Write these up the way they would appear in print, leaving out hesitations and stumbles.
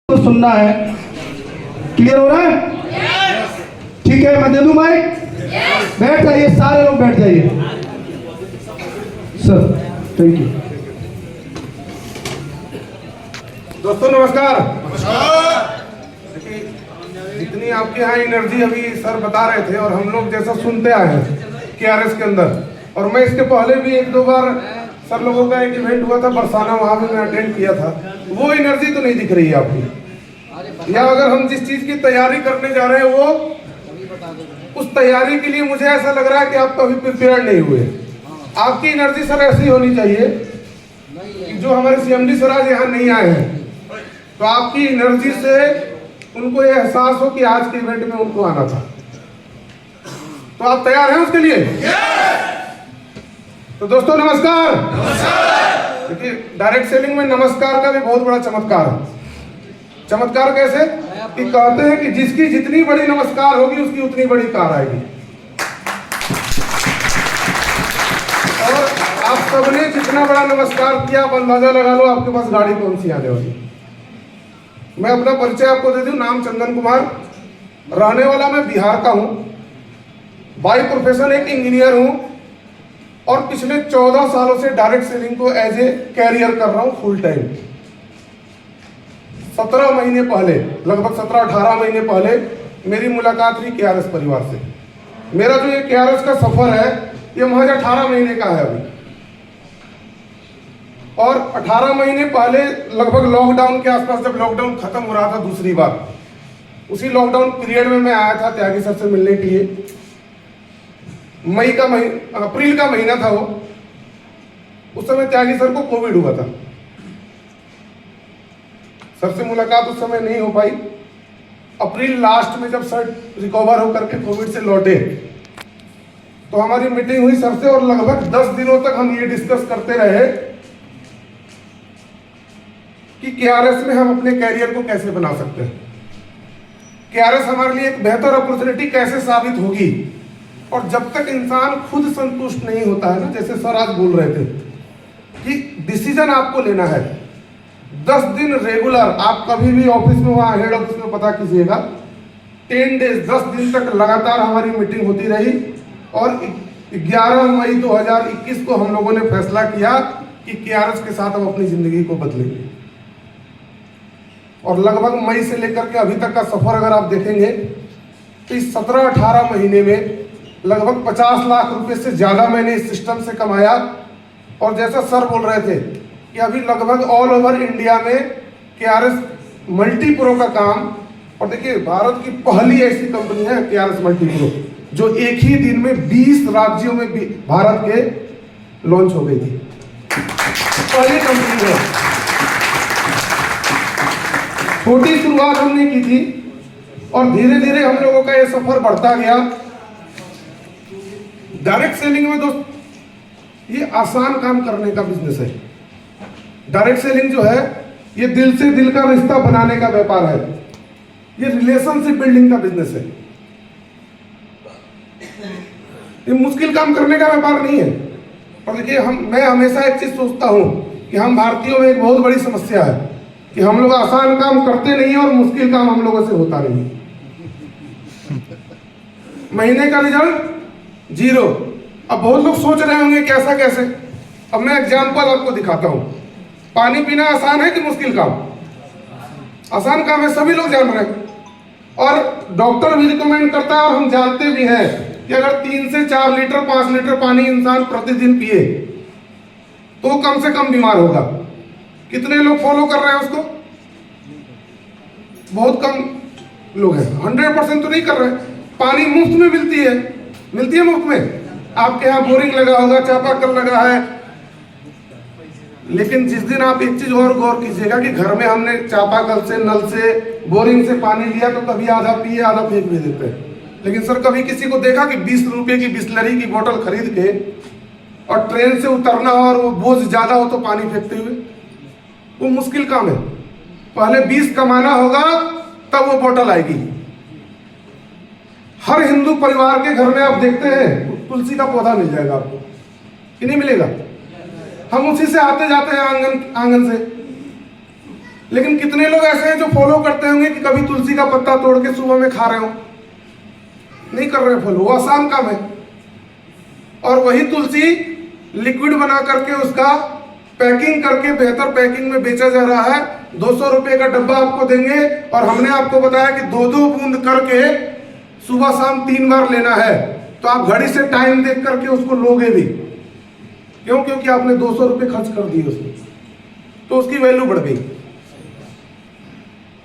तो सुनना है। क्लियर हो रहा है? ठीक है, मैं दे दूं माइक? बैठ जाइए, सारे लोग बैठ जाइए। Sir thank you. दोस्तों नमस्कार। जितनी आपके यहाँ एनर्जी अभी सर बता रहे थे और हम लोग जैसा सुनते आए हैं केआरएस के अंदर, और मैं इसके पहले भी एक दो बार सर लोगों का एक इवेंट हुआ था बरसाना, वहां भी मैं अटेंड किया था। वो एनर्जी तो नहीं दिख रही है आपकी, या अगर हम जिस चीज की तैयारी करने जा रहे हैं वो उस तैयारी के लिए मुझे ऐसा लग रहा है कि आप कभी प्रिपेयर नहीं हुए। आपकी एनर्जी सर ऐसी होनी चाहिए कि जो हमारे सीएमडी सर आज यहाँ नहीं आए हैं तो आपकी एनर्जी से उनको ये एहसास हो कि आज के इवेंट में उनको आना था। तो आप तैयार हैं उसके लिए? तो दोस्तों नमस्कार। देखिए डायरेक्ट सेलिंग में नमस्कार का भी बहुत बड़ा चमत्कार है। चमत्कार कैसे कि कहते हैं कि जिसकी जितनी बड़ी नमस्कार होगी उसकी उतनी बड़ी कार आएगी। और आप सबने जितना बड़ा नमस्कार किया आप अंदाजा लगा लो आपके पास गाड़ी कौन सी आने वाली। मैं अपना परिचय आपको दे दूं। नाम चंदन कुमार, रहने वाला मैं बिहार का हूं, बाय प्रोफेशन एक इंजीनियर हूं और पिछले 14 सालों से डायरेक्ट सेलिंग को एज ए कैरियर कर रहा हूं फुल टाइम। 17 महीने पहले, लगभग 17-18 महीने पहले मेरी मुलाकात हुई केआरएस परिवार से। मेरा जो ये केआरएस का सफर है ये महज 18 महीने का है अभी। और 18 महीने पहले लगभग लॉकडाउन के आसपास, जब लॉकडाउन खत्म हो रहा था दूसरी बार, उसी लॉकडाउन पीरियड में मैं आया था त्यागी सर से मिलने के लिए। अप्रैल का महीना था वो। उस समय त्यागी सर को कोविड हुआ था। सर से मुलाकात उस समय नहीं हो पाई। अप्रैल लास्ट में जब सर रिकवर होकर के कोविड से लौटे तो हमारी मीटिंग हुई सर से और लगभग 10 दिनों तक हम ये डिस्कस करते रहे कि केआरएस में हम अपने कैरियर को कैसे बना सकते हैं, केआरएस हमारे लिए एक बेहतर अपॉर्चुनिटी कैसे साबित होगी। और जब तक इंसान खुद संतुष्ट नहीं होता है ना, जैसे सर आज बोल रहे थे कि डिसीजन आपको लेना है। 10 दिन रेगुलर आप कभी भी ऑफिस में, वहां हेड ऑफिस में पता कीजिएगा, 10 डेज 10 दिन तक लगातार हमारी मीटिंग होती रही। और 11 मई 2021 को हम लोगों ने फैसला किया कि केआरएस के साथ हम अपनी जिंदगी को बदलेंगे। और लगभग मई से लेकर के अभी तक का सफर अगर आप देखेंगे तो इस 17-18 महीने में लगभग 50 लाख रुपए से ज्यादा मैंने इस सिस्टम से कमाया। और जैसा सर बोल रहे थे कि अभी लगभग ऑल ओवर इंडिया में केआरएस मल्टी प्रो का काम, और देखिए भारत की पहली ऐसी कंपनी है केआरएस मल्टी प्रो जो एक ही दिन में 20 राज्यों में भारत के लॉन्च हो गई थी। पहली कंपनी है। छोटी शुरुआत हमने की थी और धीरे धीरे हम लोगों का ये सफर बढ़ता गया। डायरेक्ट सेलिंग में दोस्त ये आसान काम करने का बिजनेस है। डायरेक्ट सेलिंग जो है ये दिल से दिल का रिश्ता बनाने का व्यापार है। ये रिलेशनशिप बिल्डिंग का बिजनेस है। ये मुश्किल काम करने का व्यापार नहीं है। और देखिए मैं हमेशा एक चीज सोचता हूं कि हम भारतीयों में एक बहुत बड़ी समस्या है कि हम लोग आसान काम करते नहीं है और मुश्किल काम हम लोगों से होता नहीं। महीने का रिजल्ट 0। अब बहुत लोग सोच रहे होंगे कैसा कैसे। अब मैं एग्जांपल आपको दिखाता हूं। पानी पीना आसान है कि मुश्किल काम? आसान काम है, सभी लोग जान रहे हैं। और डॉक्टर भी रिकमेंड करता है और हम जानते भी हैं कि अगर 3 से 4 लीटर 5 लीटर पानी इंसान प्रतिदिन पिए तो कम से कम बीमार होगा। कितने लोग फॉलो कर रहे हैं उसको? बहुत कम लोग हैं। 100% तो नहीं कर रहे। पानी मुफ्त में मिलती है मुफ्त में। आपके यहाँ बोरिंग लगा होगा, चापाकल लगा है, लेकिन जिस दिन आप एक चीज और गौर कीजिएगा कि घर में हमने चापाकल से, नल से, बोरिंग से पानी लिया तो कभी आधा पिए आधा फेंक भी देते हैं। लेकिन सर कभी किसी को देखा कि 20 रुपए की बिस्लरी की बोतल खरीद के और ट्रेन से उतरना हो और वो बोझ ज्यादा हो तो पानी फेंकते हुए? वो मुश्किल काम है। पहले 20 कमाना होगा तब वो बोतल आएगी। हर हिंदू परिवार के घर में आप देखते हैं तुलसी का पौधा मिल जाएगा आपको, कि नहीं मिलेगा? हम उसी से आते जाते हैं आंगन से। लेकिन कितने लोग ऐसे हैं जो फॉलो करते होंगे कि कभी तुलसी का पत्ता तोड़ के सुबह में खा रहे हो? नहीं कर रहे फॉलो, वो आसान काम है। और वही तुलसी लिक्विड बना करके उसका पैकिंग करके बेहतर पैकिंग में बेचा जा रहा है। 200 रुपए का डब्बा आपको देंगे और हमने आपको बताया कि 2-2 बूंद करके सुबह शाम 3 बार लेना है। तो आप घड़ी से टाइम देख करके उसको लोगे भी। क्यों? क्योंकि आपने 200 रुपए खर्च कर दिए उसमें, तो उसकी वैल्यू बढ़ गई।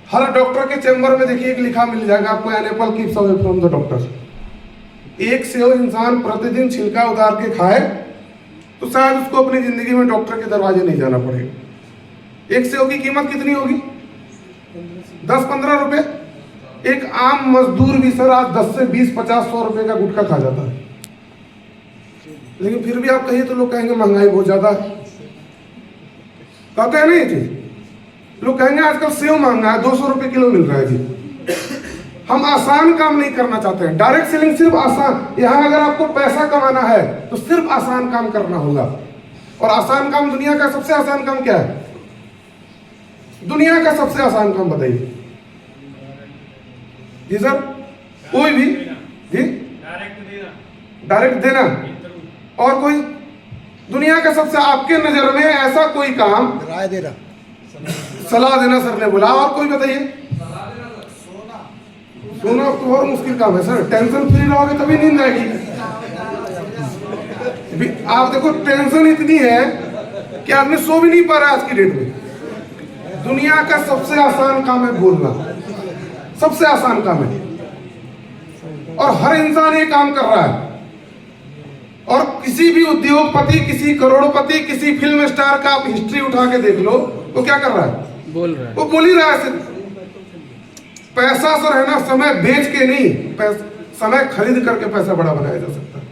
हर डॉक्टर के चैम्बर में देखिए एक लिखा मिल जाएगा आपको, an apple keeps away from the doctor. एक सेव इंसान प्रतिदिन छिलका उतार के खाए तो शायद उसको अपनी जिंदगी में डॉक्टर के दरवाजे नहीं जाना पड़ेगा। एक सेव की कीमत कितनी होगी? 10-15 रुपए। एक आम मजदूर भी सर आज 10 से 20-50-100 रुपए का गुटखा खा जाता है। लेकिन फिर भी आप कहिए तो लोग कहेंगे महंगाई बहुत ज्यादा है। कहते हैं ना ये चीज, लोग कहेंगे आजकल सेव महंगा है, 200 रुपए किलो मिल रहा है जी। हम आसान काम नहीं करना चाहते हैं। डायरेक्ट सेलिंग सिर्फ आसान, यहां अगर आपको पैसा कमाना है तो सिर्फ आसान काम करना होगा। और आसान काम, दुनिया का सबसे आसान काम क्या है? दुनिया का सबसे आसान काम बताइए जी सर। कोई भी जी, डायरेक्ट देना। और कोई दुनिया का सबसे आपके नजर में ऐसा कोई काम? राय देना, सलाह देना सर ने बोला। और कोई बताइए? सोना तो और मुश्किल काम है सर। टेंशन फ्री रहोगे तभी नींद आएगी। आप देखो टेंशन इतनी है कि आदमी सो भी नहीं पा रहा आज की डेट में। दुनिया का सबसे आसान काम है बोलना, सबसे आसान काम है। और हर इंसान ये काम कर रहा है। और किसी भी उद्योगपति, किसी करोड़पति, किसी फिल्म स्टार का आप हिस्ट्री उठा के देख लो, वो क्या कर रहा है? बोल रहा है। वो बोल ही रहा है सिर्फ। पैसा सर है ना, समय बेच के नहीं, समय खरीद करके पैसा बड़ा बनाया जा सकता है।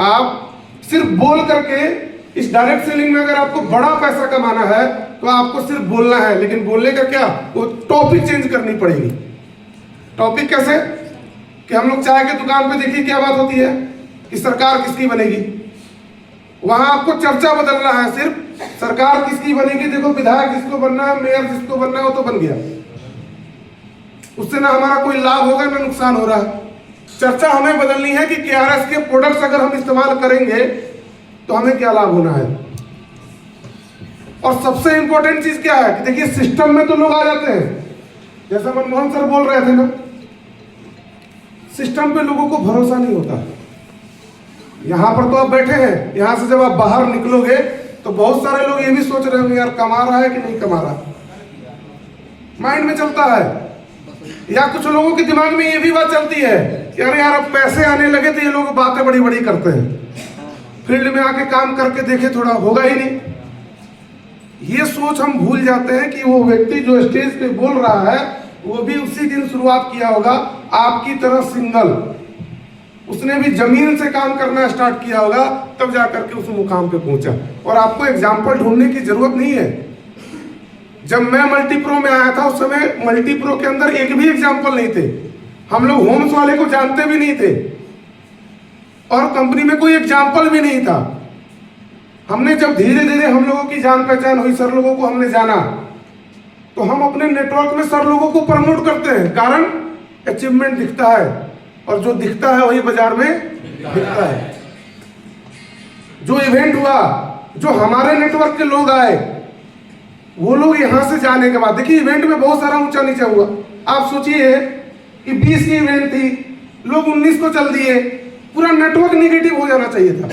आप सिर्फ बोल करके, इस डायरेक्ट सेलिंग में अगर आपको बड़ा पैसा कमाना है तो आपको सिर्फ बोलना है। लेकिन बोलने का क्या, वो टॉपिक चेंज करनी पड़ेगी। टॉपिक कैसे? कि हम लोग चाय की दुकान पे देखिए क्या बात होती है कि सरकार किसकी बनेगी। वहां आपको चर्चा बदलना है, सिर्फ सरकार किसकी बनेगी। देखो विधायक जिसको बनना है, मेयर जिसको बनना है, वो तो बन गया। उससे ना हमारा कोई लाभ होगा ना नुकसान हो रहा है। चर्चा हमें बदलनी है कि केआरएस के प्रोडक्ट्स अगर हम इस्तेमाल करेंगे तो हमें क्या लाभ होना है। और सबसे इंपॉर्टेंट चीज क्या है कि देखिए सिस्टम में तो लोग आ जाते हैं, जैसा मनमोहन सर बोल रहे थे ना, सिस्टम पे लोगों को भरोसा नहीं होता। यहां पर तो आप बैठे हैं, यहां से जब आप बाहर निकलोगे तो बहुत सारे लोग ये भी सोच रहे होंगे यार कमा रहा है कि नहीं कमा रहा, माइंड में चलता है। या कुछ लोगों के दिमाग में ये भी बात चलती है कि अरे यार अब पैसे आने लगे तो ये लोग बातें बड़ी बड़ी करते हैं, फील्ड में आके काम करके देखे थोड़ा होगा ही नहीं। ये सोच हम भूल जाते हैं कि वो व्यक्ति जो स्टेज पे बोल रहा है वो भी उसी दिन शुरुआत किया होगा आपकी तरह सिंगल। उसने भी जमीन से काम करना स्टार्ट किया होगा, तब जाकर के उस मुकाम पे पहुंचा। और आपको एग्जाम्पल ढूंढने की जरूरत नहीं है। जब मैं मल्टीप्रो में आया था उस समय मल्टीप्रो के अंदर एक भी एग्जाम्पल नहीं थे। हम लोग होम्स वाले को जानते भी नहीं थे और कंपनी में कोई एग्जाम्पल भी नहीं था। हमने जब धीरे धीरे हम लोगों की जान पहचान हुई, सर लोगों को हमने जाना, तो हम अपने नेटवर्क में सर लोगों को प्रमोट करते हैं। कारण अचीवमेंट दिखता है और जो दिखता है वही बाजार में दिखता है। जो इवेंट हुआ, जो हमारे नेटवर्क के लोग आए, वो लोग यहां से जाने के बाद देखिए इवेंट में बहुत सारा ऊंचा नीचा हुआ। आप सोचिए कि 20 की इवेंट थी, लोग 19 को चल दिए, पूरा नेटवर्क निगेटिव हो जाना चाहिए था।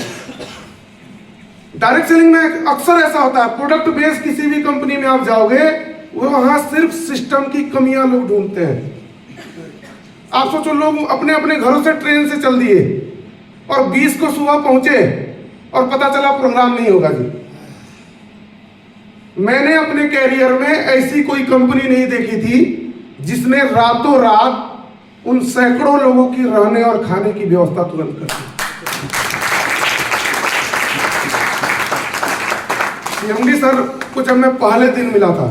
डायरेक्ट सेलिंग में अक्सर ऐसा होता है, प्रोडक्ट बेस्ड किसी भी कंपनी में आप जाओगे वो वहां सिर्फ सिस्टम की कमियां लोग ढूंढते हैं। आप सोचो लोग अपने अपने घरों से ट्रेन से चल दिए और 20 को सुबह पहुंचे और पता चला प्रोग्राम नहीं होगा जी। मैंने अपने कैरियर में ऐसी कोई कंपनी नहीं देखी थी जिसने रातों रात उन सैकड़ों लोगों की रहने और खाने की व्यवस्था तुरंत कर दी। सीएमडी सर को जब मैं पहले दिन मिला था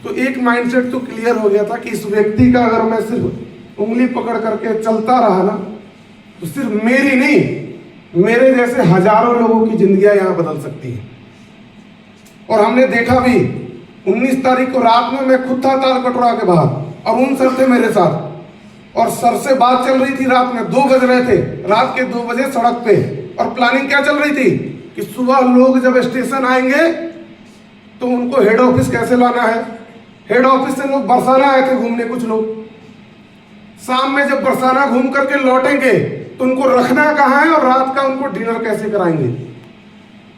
तो एक माइंडसेट तो क्लियर हो गया था कि इस व्यक्ति का अगर मैं सिर्फ उंगली पकड़ करके चलता रहा ना तो सिर्फ मेरी नहीं, मेरे जैसे हजारों लोगों की जिंदगियां यहां बदल सकती है। और हमने देखा भी 19 तारीख को रात में मैं खुद था ताल कटोरा के बाहर, अरुण सर थे मेरे साथ, और सर से बात चल रही थी। रात में 2 बज रहे थे, रात के 2 बजे सड़क पे, और प्लानिंग क्या चल रही थी कि सुबह लोग जब स्टेशन आएंगे तो उनको हेड ऑफिस कैसे लाना है। हेड ऑफिस से लोग बरसाना आए थे घूमने, कुछ लोग शाम में जब बरसाना घूम करके लौटेंगे तो उनको रखना कहाँ है और रात का उनको डिनर कैसे कराएंगे।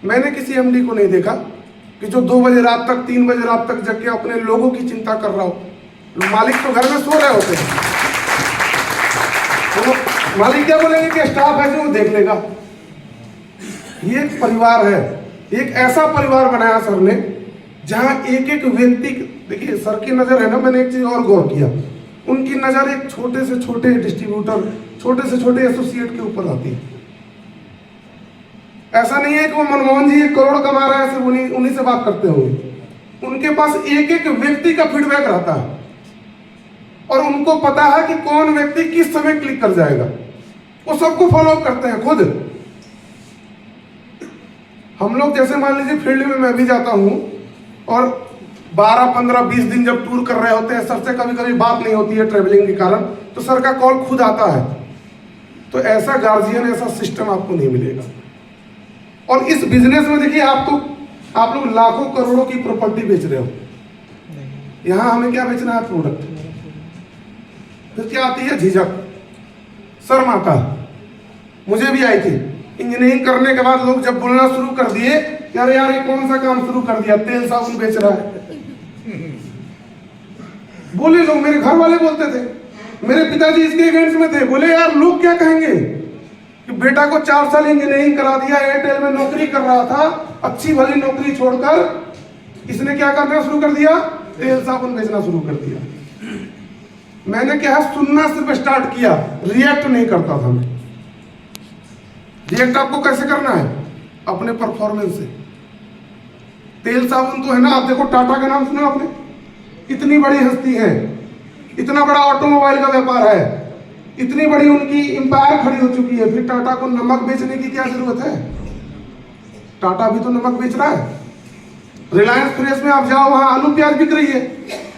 मैंने किसी एमडी को नहीं देखा कि जो 2 बजे रात तक 3 बजे रात तक जग के अपने लोगों की चिंता कर रहा हो। मालिक तो घर में सो रहे होते हैं, तो मालिक क्या बोलेंगे कि स्टाफ है जो वो देख लेगा। ये एक परिवार है, एक ऐसा परिवार बनाया सर ने जहां एक एक व्यक्ति, देखिए सर की नजर है ना, मैंने एक चीज और गौर किया, उनकी नजर एक छोटे से छोटे डिस्ट्रीब्यूटर, छोटे से छोटे एसोसिएट के ऊपर आती है। ऐसा नहीं है कि वो मनमोहन जी 1 करोड़ कमा रहा है सिर्फ उन्हीं से बात करते होंगे। उनके पास एक एक व्यक्ति का फीडबैक रहता है और उनको पता है कि कौन व्यक्ति किस समय क्लिक कर जाएगा, वो सबको फॉलो करते हैं खुद। हम लोग जैसे मान लीजिए फील्ड में मैं भी जाता हूं और 12, 15, 20 दिन जब टूर कर रहे होते हैं, सर से कभी कभी बात नहीं होती है ट्रेवलिंग के कारण, तो सर का कॉल खुद आता है। तो ऐसा गार्जियन, ऐसा सिस्टम आपको नहीं मिलेगा। और इस बिजनेस में देखिए आप लोग लाखों करोड़ों की प्रॉपर्टी बेच रहे हो, यहां हमें क्या बेचना है? प्रोडक्ट। फिर क्या आती है? झिझक, शर्म आता है। मुझे भी आई थी इंजीनियरिंग करने के बाद, लोग जब बोलना शुरू कर दिए कि अरे यार ये कौन सा काम शुरू कर दिया, तेल साबुन बेच रहा है। बोले लोग, मेरे घर वाले बोलते थे, मेरे पिताजी इसके इवेंट्स में थे, बोले यार लोग क्या कहेंगे कि बेटा को 4 साल इंजीनियरिंग करा दिया, एयरटेल में नौकरी कर रहा था, अच्छी भली नौकरी छोड़कर इसने क्या करना शुरू कर दिया? तेल साबुन बेचना शुरू कर दिया। मैंने क्या है, सुनना सिर्फ स्टार्ट किया, रिएक्ट नहीं करता था मैं। रिएक्ट आपको कैसे करना है? अपने परफॉर्मेंस से। तेल साबुन तो है ना, आप देखो टाटा का नाम सुना आपने? इतनी बड़ी हस्ती है, इतना बड़ा ऑटोमोबाइल का व्यापार है, इतनी बड़ी उनकी एम्पायर खड़ी हो चुकी है, फिर टाटा को नमक बेचने की क्या जरूरत है? टाटा भी तो नमक बेच रहा है। रिलायंस फ्रेश में आप जाओ, वहां आलू प्याज बिक रही है,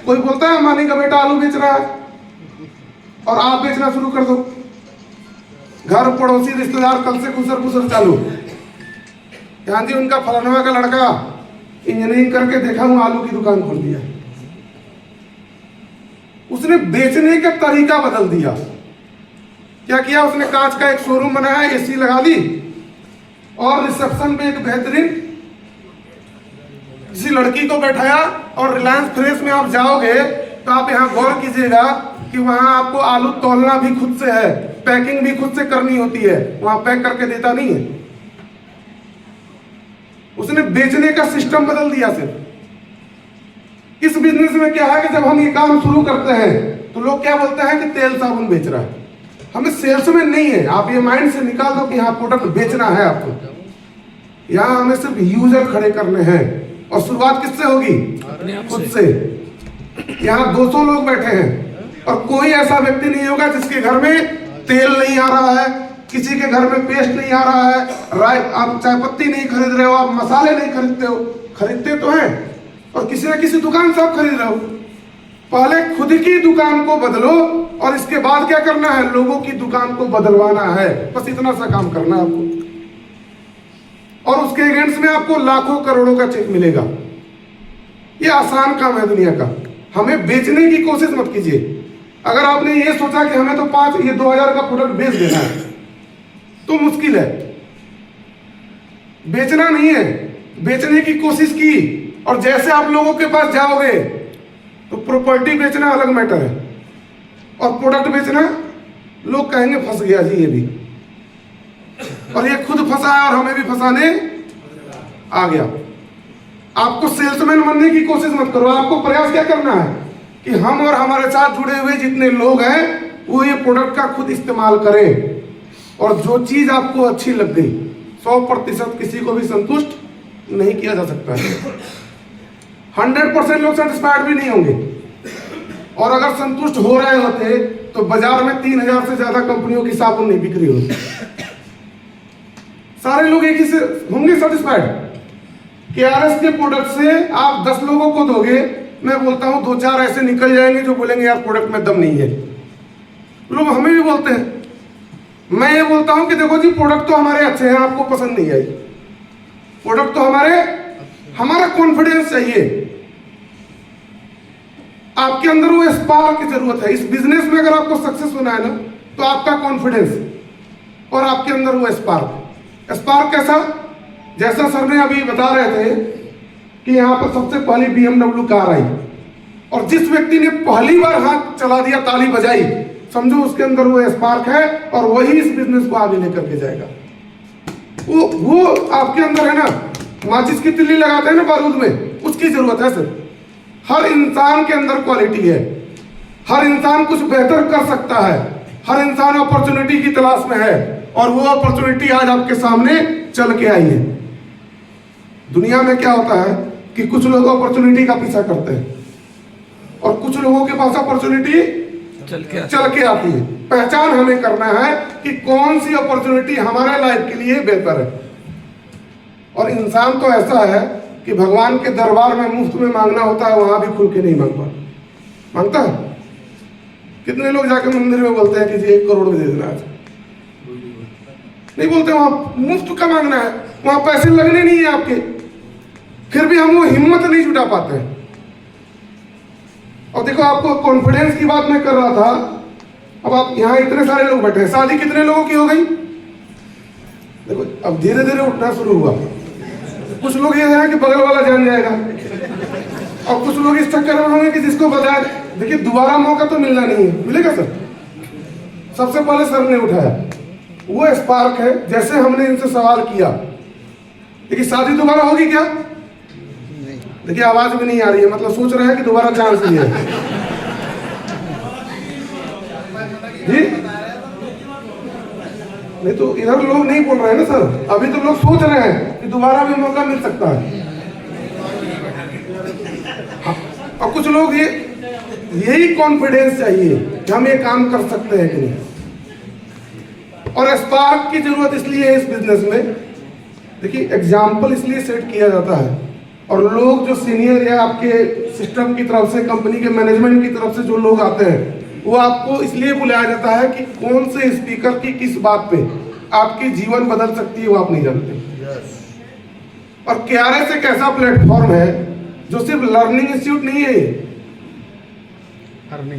कोई बोलता है मानी का बेटा आलू बेच रहा है और आप बेचना शुरू कर दो। घर पड़ोसी रिश्तेदार कल से खुसर खुसर चालू, हाँ जी उनका फलानवा का लड़का इंजीनियरिंग करके देखा हूं आलू की दुकान खोल दिया। उसने बेचने का तरीका बदल दिया। क्या किया उसने? कांच का एक शोरूम बनाया, एसी लगा दी और रिसेप्शन पे एक बेहतरीन किसी लड़की को बैठाया। और रिलायंस फ्रेश में आप जाओगे तो आप यहां गौर कीजिएगा कि वहां आपको आलू तौलना भी खुद से है, पैकिंग भी खुद से करनी होती है, वहां पैक करके देता नहीं है। उसने बेचने का सिस्टम बदल दिया। सिर्फ इस बिजनेस में क्या है कि जब हम ये काम शुरू करते हैं तो लोग क्या बोलते हैं कि तेल साबुन बेच रहा है। हमें सेल्समैन नहीं है, आप ये माइंड से निकाल दो कि हाँ प्रोडक्ट बेचना है आपको। यहाँ हमें सिर्फ यूजर खड़े करने हैं और शुरुआत किससे होगी? खुद से। यहाँ 200 लोग बैठे हैं और कोई ऐसा व्यक्ति नहीं होगा जिसके घर में तेल नहीं आ रहा है, किसी के घर में पेस्ट नहीं आ रहा है, आप चाय पत्ती नहीं खरीद रहे हो, आप मसाले नहीं खरीदते हो, खरीदते तो हैं और किसी न किसी दुकान से आप खरीद रहे हो। पहले खुद की दुकान को बदलो और इसके बाद क्या करना है? लोगों की दुकान को बदलवाना है। बस इतना सा काम करना है आपको और उसके अगेंस्ट में आपको लाखों करोड़ों का चेक मिलेगा। ये आसान काम है दुनिया का। हमें बेचने की कोशिश मत कीजिए। अगर आपने ये सोचा कि हमें तो 2000 का प्रोडक्ट बेच देना है तो मुश्किल है। बेचना नहीं है, बेचने की कोशिश की और जैसे आप लोगों के पास जाओगे तो प्रॉपर्टी बेचना अलग मैटर है और प्रोडक्ट बेचना, लोग कहेंगे फंस गया जी ये भी, और ये खुद फंसा है और हमें भी फंसाने आ गया। आपको सेल्समैन बनने की कोशिश मत करो। आपको प्रयास क्या करना है कि हम और हमारे साथ जुड़े हुए जितने लोग हैं वो ये प्रोडक्ट का खुद इस्तेमाल करें और जो चीज आपको अच्छी लग गई, 100% किसी को भी संतुष्ट नहीं किया जा सकता है। 100% लोग सेटिस्फाइड भी नहीं होंगे और अगर संतुष्ट हो रहे होते तो बाजार में 3000 से ज्यादा कंपनियों की साबुन नहीं बिक्री होती। सारे लोग एक ही से होंगे सेटिस्फाइड। KRS के प्रोडक्ट से आप 10 लोगों को दोगे, मैं बोलता हूं 2-4 ऐसे निकल जाएंगे जो बोलेंगे यार प्रोडक्ट में दम नहीं है। लोग हमें भी बोलते हैं, मैं ये बोलता हूं कि देखो जी प्रोडक्ट तो हमारे अच्छे हैं, आपको पसंद नहीं आई, प्रोडक्ट तो हमारा कॉन्फिडेंस चाहिए, आपके अंदर वो स्पार्क की जरूरत है। इस बिजनेस में अगर आपको सक्सेस होना है ना, तो आपका कॉन्फिडेंस और आपके अंदर वो स्पार्क कैसा, जैसा सर ने अभी बता रहे थे कि यहाँ पर सबसे पहली BMW कार आई और जिस व्यक्ति ने पहली बार हाथ चला दिया, ताली बजाई, समझो उसके अंदर वो स्पार्क है और वही इस बिजनेस को आगे लेकर के जाएगा। वो आपके अंदर है ना, माचिस की तिल्ली लगाते हैं ना बारूद में, उसकी जरूरत है सर। हर इंसान के अंदर क्वालिटी है, हर इंसान कुछ बेहतर कर सकता है, हर इंसान अपॉर्चुनिटी की तलाश में है और वो अपॉर्चुनिटी आज आपके सामने चल के आई है। दुनिया में क्या होता है कि कुछ लोग अपॉर्चुनिटी का पीछा करते हैं और कुछ लोगों के पास अपॉर्चुनिटी चल के आती है। पहचान हमें करना है कि कौन सी अपॉर्चुनिटी हमारे लाइफ के लिए बेहतर है। और इंसान तो ऐसा है कि भगवान के दरबार में मुफ्त में मांगना होता है, वहां भी खुल के नहीं मांगता है। कितने लोग जाके मंदिर में बोलते हैं कि जी 1 करोड़ दे देना, नहीं बोलते, वहां मुफ्त का मांगना है, वहां पैसे लगने नहीं है आपके, फिर भी हम वो हिम्मत नहीं जुटा पाते हैं। और देखो आपको कॉन्फिडेंस की बात मैं कर रहा था, अब आप यहाँ इतने सारे लोग बैठे हैं, शादी कितने लोगों की हो गई? देखो अब धीरे धीरे उठना शुरू हुआ। कुछ लोग ये है कि बगल वाला जान जाएगा और कुछ लोग इस चक्कर में होंगे कि जिसको बताया, देखिए दोबारा मौका तो मिलना नहीं है, मिलेगा सर। सबसे पहले सर ने उठाया, वो स्पार्क है। जैसे हमने इनसे सवाल किया, देखिए शादी दोबारा होगी क्या? देखिए आवाज भी नहीं आ रही है, मतलब सोच रहे हैं कि दोबारा चांस ही है जी। नहीं तो इधर लोग नहीं बोल रहे हैं ना सर, अभी तो लोग सोच रहे हैं कि दोबारा भी मौका मिल सकता है। और कुछ लोग यही कॉन्फिडेंस चाहिए कि हम ये काम कर सकते हैं कि नहीं। और स्पार्क की जरूरत इसलिए है इस बिजनेस में, देखिए एग्जाम्पल इसलिए सेट किया जाता है और लोग जो सीनियर या आपके सिस्टम की तरफ से, कंपनी के मैनेजमेंट की तरफ से जो लोग आते हैं, वो आपको इसलिए बुलाया जाता है कि कौन से स्पीकर की किस बात पे आपकी जीवन बदल सकती है वो आप नहीं जानते। और KRS एक ऐसा प्लेटफॉर्म है जो सिर्फ लर्निंग इंस्टीट्यूट नहीं है,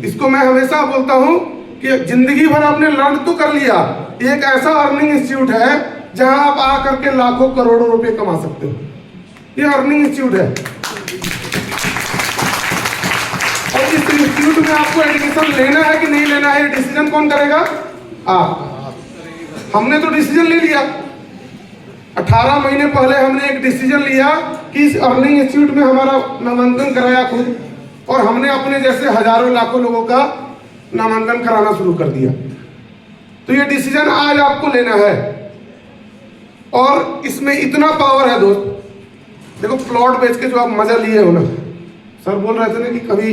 इसको मैं हमेशा बोलता हूं कि जिंदगी भर आपने लर्न तो कर लिया, एक ऐसा अर्निंग इंस्टीट्यूट है जहां आप आकर के लाखों करोड़ों रुपए कमा सकते हो। ये अर्निंग इंस्टीट्यूट है और इस इंस्टीट्यूट में आपको एडमिशन लेना है कि नहीं लेना है, डिसीजन कौन करेगा? आप। हमने तो डिसीजन ले लिया, 18 महीने पहले हमने एक डिसीजन लिया कि इस अर्निंग इंस्टीट्यूट में हमारा नामांकन कराया खुद, और हमने अपने जैसे हजारों लाखों लोगों का नामांकन कराना शुरू कर दिया। तो ये डिसीजन आज आपको लेना है और इसमें इतना पावर है दोस्त। देखो प्लॉट बेच के जो आप मजा लिए हो ना, सर बोल रहे थे ना कि कभी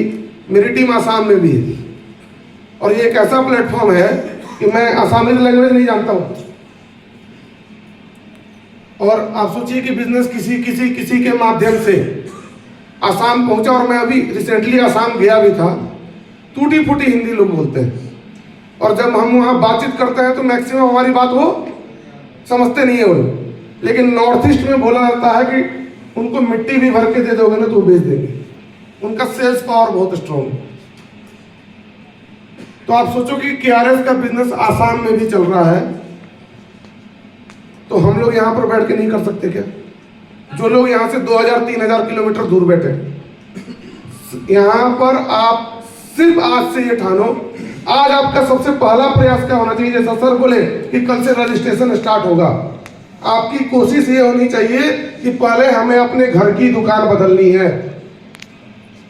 मेरी टीम आसाम में भी है और ये एक ऐसा प्लेटफॉर्म है कि मैं आसामीज लैंग्वेज नहीं जानता हूं। और आप सोचिए कि बिजनेस किसी के माध्यम से आसाम पहुंचा, और मैं अभी रिसेंटली आसाम गया भी था। टूटी फूटी हिंदी लोग बोलते हैं और जब हम वहाँ बातचीत करते हैं तो मैक्सिमम हमारी बात वो समझते नहीं है वो लोग। लेकिन नॉर्थ ईस्ट में बोला जाता है कि उनको मिट्टी भी भर के दे दोगे ना तो बेच देंगे, उनका सेल्स पावर बहुत स्ट्रॉन्ग है। तो आप सोचो कि KRS का बिजनेस आसाम में भी चल रहा है, तो हम लोग यहाँ पर बैठ के नहीं कर सकते क्या? जो लोग यहाँ से 2000-3000 किलोमीटर दूर बैठे, यहाँ पर आप सिर्फ आज से ये ठानो, आज आपका सबसे पहला प्रयास क्या होना चाहिए? जैसा सर बोले कि कल से रजिस्ट्रेशन स्टार्ट होगा, आपकी कोशिश ये होनी चाहिए कि पहले हमें अपने घर की दुकान बदलनी है।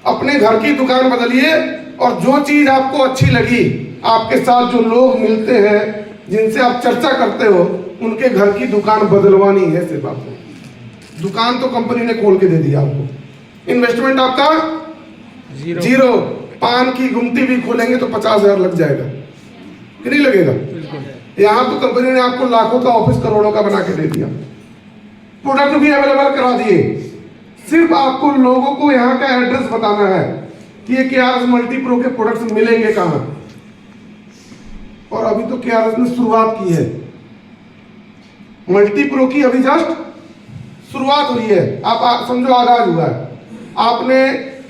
अपने घर की दुकान बदलिए और जो चीज आपको अच्छी लगी, आपके साथ जो लोग मिलते हैं, जिनसे आप चर्चा करते हो, उनके घर की दुकान बदलवानी है। सिर्फ आपको दुकान तो कंपनी ने खोल के दे दिया, आपको इन्वेस्टमेंट आपका जीरो। पान की गुमटी भी खोलेंगे तो 50,000 लग जाएगा कि नहीं लगेगा? यहाँ तो कंपनी ने आपको लाखों का ऑफिस करोड़ों का बना के दे दिया, प्रोडक्ट भी अवेलेबल करा दिए, सिर्फ आपको लोगों को यहाँ का एड्रेस बताना है कि ये KRS मल्टीप्रो के प्रोडक्ट्स मिलेंगे कहाँ। और अभी तो KRS ने शुरुआत की है, मल्टीप्रो की अभी जस्ट शुरुआत हुई है। आप समझो आगाज हुआ है। आपने,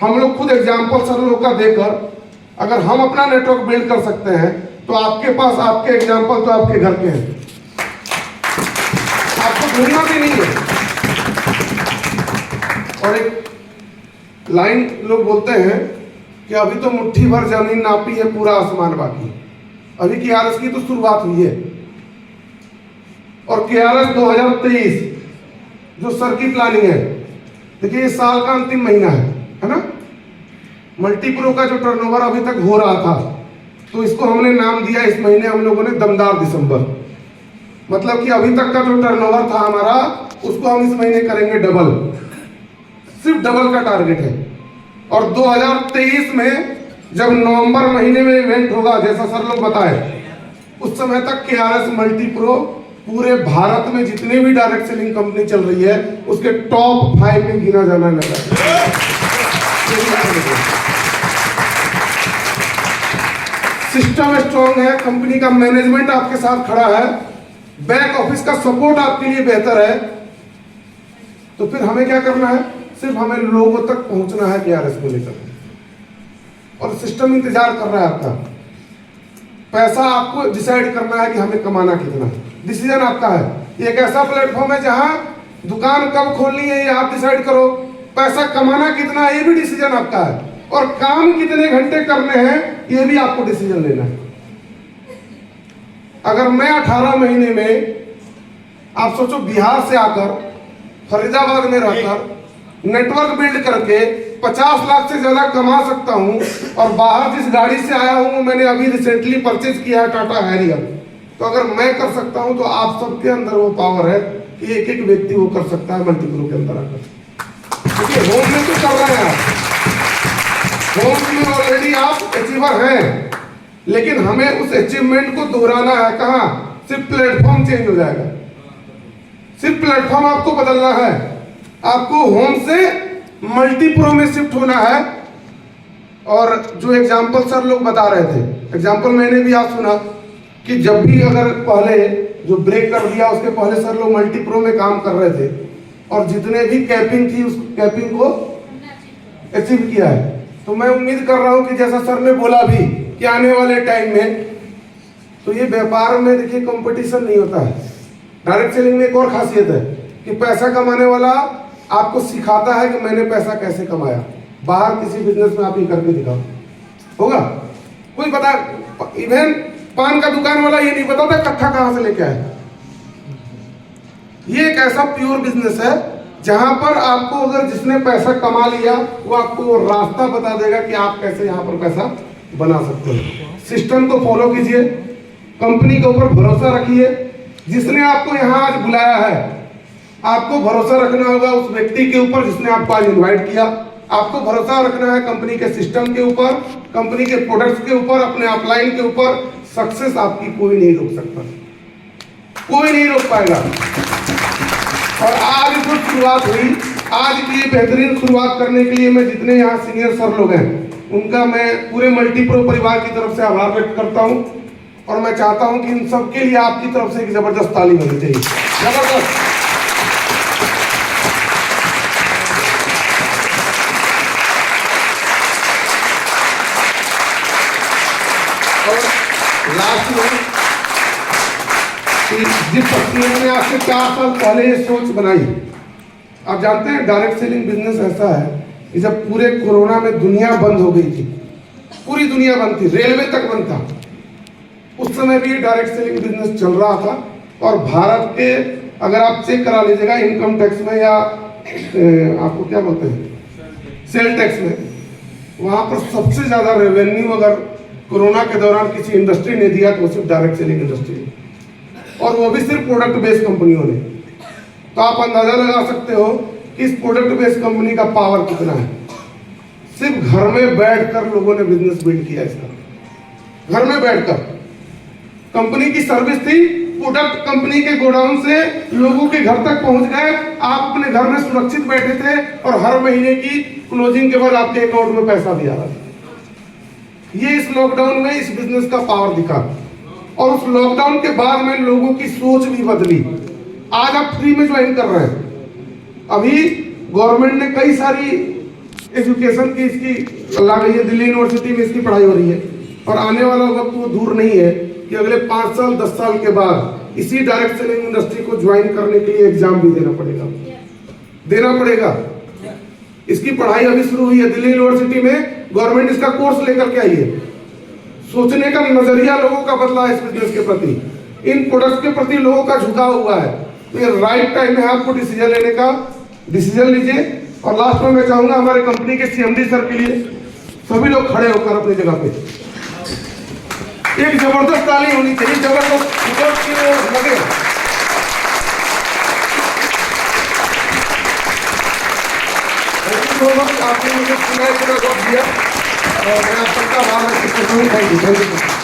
हम लोग खुद एग्जाम्पल सर लोग का देकर अगर हम अपना नेटवर्क बिल्ड कर सकते हैं तो आपके पास आपके एग्जाम्पल तो आपके घर के हैं, आपको ढूंढना भी नहीं है। और एक लाइन लोग बोलते हैं कि अभी तो मुट्ठी भर जमीन नापी है, पूरा आसमान बाकी। अभी KRS की तो शुरुआत हुई है। और KRS 2023 जो सर की प्लानिंग है, देखिए ये साल का अंतिम महीना है ना। मल्टीप्रो का जो टर्नओवर अभी तक हो रहा था, तो इसको हमने नाम दिया इस महीने हम लोगों ने दमदार दिसंबर। मतलब कि अभी तक का जो टर्नओवर था हमारा, उसको हम इस महीने करेंगे डबल, सिर्फ डबल का टारगेट है। और 2023 में जब नवंबर महीने में इवेंट होगा, जैसा सर लोग बताए, उस समय तक KRS मल्टीप्रो पूरे भारत में जितने भी डायरेक्ट सेलिंग कंपनी चल रही है उसके टॉप 5 में गिना जाना लगा। सिस्टम स्ट्रॉन्ग है, कंपनी का मैनेजमेंट आपके साथ खड़ा है, बैक ऑफिस का सपोर्ट आपके लिए बेहतर है। तो फिर हमें क्या करना है? सिर्फ हमें लोगों तक पहुंचना है KRS को लेकर, और सिस्टम इंतजार कर रहा है आपका। पैसा आपको डिसाइड करना है कि हमें कमाना कितना, डिसीजन आपका है। ये एक ऐसा प्लेटफॉर्म है जहां दुकान कब खोलनी है ये आप डिसाइड करो, पैसा कमाना कितना है ये भी डिसीजन आपका है, और काम कितने घंटे करने हैं ये भी आपको डिसीजन लेना है। अगर मैं 18 महीने में, आप सोचो, बिहार से आकर फरीदाबाद में रहकर नेटवर्क बिल्ड करके 50 लाख से ज्यादा कमा सकता हूं, और बाहर जिस गाड़ी से आया हूं मैंने अभी रिसेंटली परचेज किया है, टाटा हैरियर। तो अगर मैं कर सकता हूं तो आप सबके अंदर वो पावर है कि एक एक व्यक्ति वो कर सकता है मल्टीप्रो के अंदर आकर। क्योंकि होम में तो कर रहे हैं आप, होम में ऑलरेडी आप अचीवर हैं, लेकिन हमें उस अचीवमेंट को दोहराना है। कहाँ? सिर्फ प्लेटफॉर्म चेंज हो जाएगा, सिर्फ प्लेटफॉर्म आपको बदलना है। आपको होम से मल्टीप्रो में शिफ्ट होना है। और जो एग्जाम्पल सर लोग बता रहे थे, एग्जाम्पल मैंने भी आज सुना कि जब भी अगर पहले जो ब्रेक कर दिया उसके पहले सर लोग मल्टीप्रो में काम कर रहे थे, और जितने भी कैपिंग थी उस कैपिंग को अचीव किया है। तो मैं उम्मीद कर रहा हूं कि जैसा सर ने बोला भी कि आने वाले टाइम में, तो ये व्यापार में देखिए कंपटीशन नहीं होता है। डायरेक्ट सेलिंग में एक और खासियत है कि पैसा कमाने वाला आपको सिखाता है कि मैंने पैसा कैसे कमाया। बाहर किसी बिजनेस में आप ये करके दिखाओ, होगा कोई पता, इवन पान का दुकान वाला ये नहीं बताता कट्ठा कहां से लेके आए। ये एक ऐसा प्योर बिजनेस है जहां पर आपको, अगर जिसने पैसा कमा लिया वो आपको रास्ता बता देगा कि आप कैसे यहां पर पैसा बना सकते हो। सिस्टम को फॉलो कीजिए, कंपनी के ऊपर भरोसा रखिए। जिसने आपको यहां आज बुलाया है, आपको भरोसा रखना होगा उस व्यक्ति के ऊपर जिसने आपको आज इन्वाइट किया। आपको भरोसा रखना है कंपनी के सिस्टम के ऊपर, कंपनी के प्रोडक्ट्स के ऊपर, अपने अपलाइन के ऊपर। सक्सेस आपकी कोई नहीं रोक सकता, कोई नहीं रोक पाएगा। और आज जो शुरुआत हुई, आज की ये बेहतरीन शुरुआत करने के लिए मैं जितने यहाँ सीनियर सर लोग हैं उनका मैं पूरे मल्टीप्रो परिवार की तरफ से आभार व्यक्त करता हूँ। और मैं चाहता हूँ कि इन सब के लिए आपकी तरफ से एक जबरदस्त ताली होनी चाहिए, जबरदस्त। लास्ट में जिस शख्सियत ने आज से 4 साल पहले ये सोच बनाई, आप जानते हैं डायरेक्ट सेलिंग बिजनेस ऐसा है कि जब पूरे कोरोना में दुनिया बंद हो गई थी, पूरी दुनिया बंद थी, रेलवे तक बंद था, उस समय भी डायरेक्ट सेलिंग बिजनेस चल रहा था। और भारत के, अगर आप चेक करा लीजिएगा इनकम टैक्स में या आपको क्या बोलते हैं सेल टैक्स में, वहां पर सबसे ज्यादा रेवेन्यू अगर कोरोना के दौरान किसी इंडस्ट्री ने दिया तो सिर्फ डायरेक्ट सेलिंग इंडस्ट्री, और वो भी सिर्फ प्रोडक्ट बेस्ड कंपनियों ने। तो आप अंदाजा लगा सकते हो कि इस प्रोडक्ट बेस्ड कंपनी का पावर कितना है। सिर्फ घर में बैठकर लोगों ने बिजनेस बिल्ड किया इसका, घर में बैठकर। कंपनी की सर्विस थी प्रोडक्ट कंपनी के गोडाउन से लोगों के घर तक पहुंच गए। आप अपने घर में सुरक्षित बैठे थे और हर महीने की क्लोजिंग के बाद आपके अकाउंट में पैसा दिया रहा। ये इस लॉकडाउन में इस बिजनेस का पावर दिखा और उस लॉकडाउन के बाद में लोगों की सोच भी बदली। आज आप फ्री में ज्वाइन कर रहे हैं। अभी गवर्नमेंट ने कई सारी एजुकेशन की इसकी ला गई है, दिल्ली यूनिवर्सिटी में इसकी पढ़ाई हो रही है और आने वाला वक्त वो दूर नहीं है कि अगले 5 साल 10 साल के बाद इसी डायरेक्ट सेलिंग इंडस्ट्री को ज्वाइन करने के लिए एग्जाम भी देना पड़ेगा। इसकी पढ़ाई अभी शुरू हुई है दिल्ली यूनिवर्सिटी में, गवर्नमेंट इसका कोर्स लेकर के आई है। सोचने का नजरिया लोगों का बदला है इस बिजनेस के प्रति, इन प्रोडक्ट्स के प्रति लोगों का झुकाव हुआ है। तो ये राइट टाइम है आपको डिसीजन लेने का, डिसीजन लीजिए। और लास्ट में मैं चाहूंगा हमारे कंपनी के सीएमडी सर के लिए सभी लोग खड़े होकर अपनी जगह पे एक जबरदस्त ताली होनी चाहिए, जबरदस्त लगे। आपने मुझे सुना दिया और मैं आप सबका आभार व्यक्त करता हूँ। Thank you.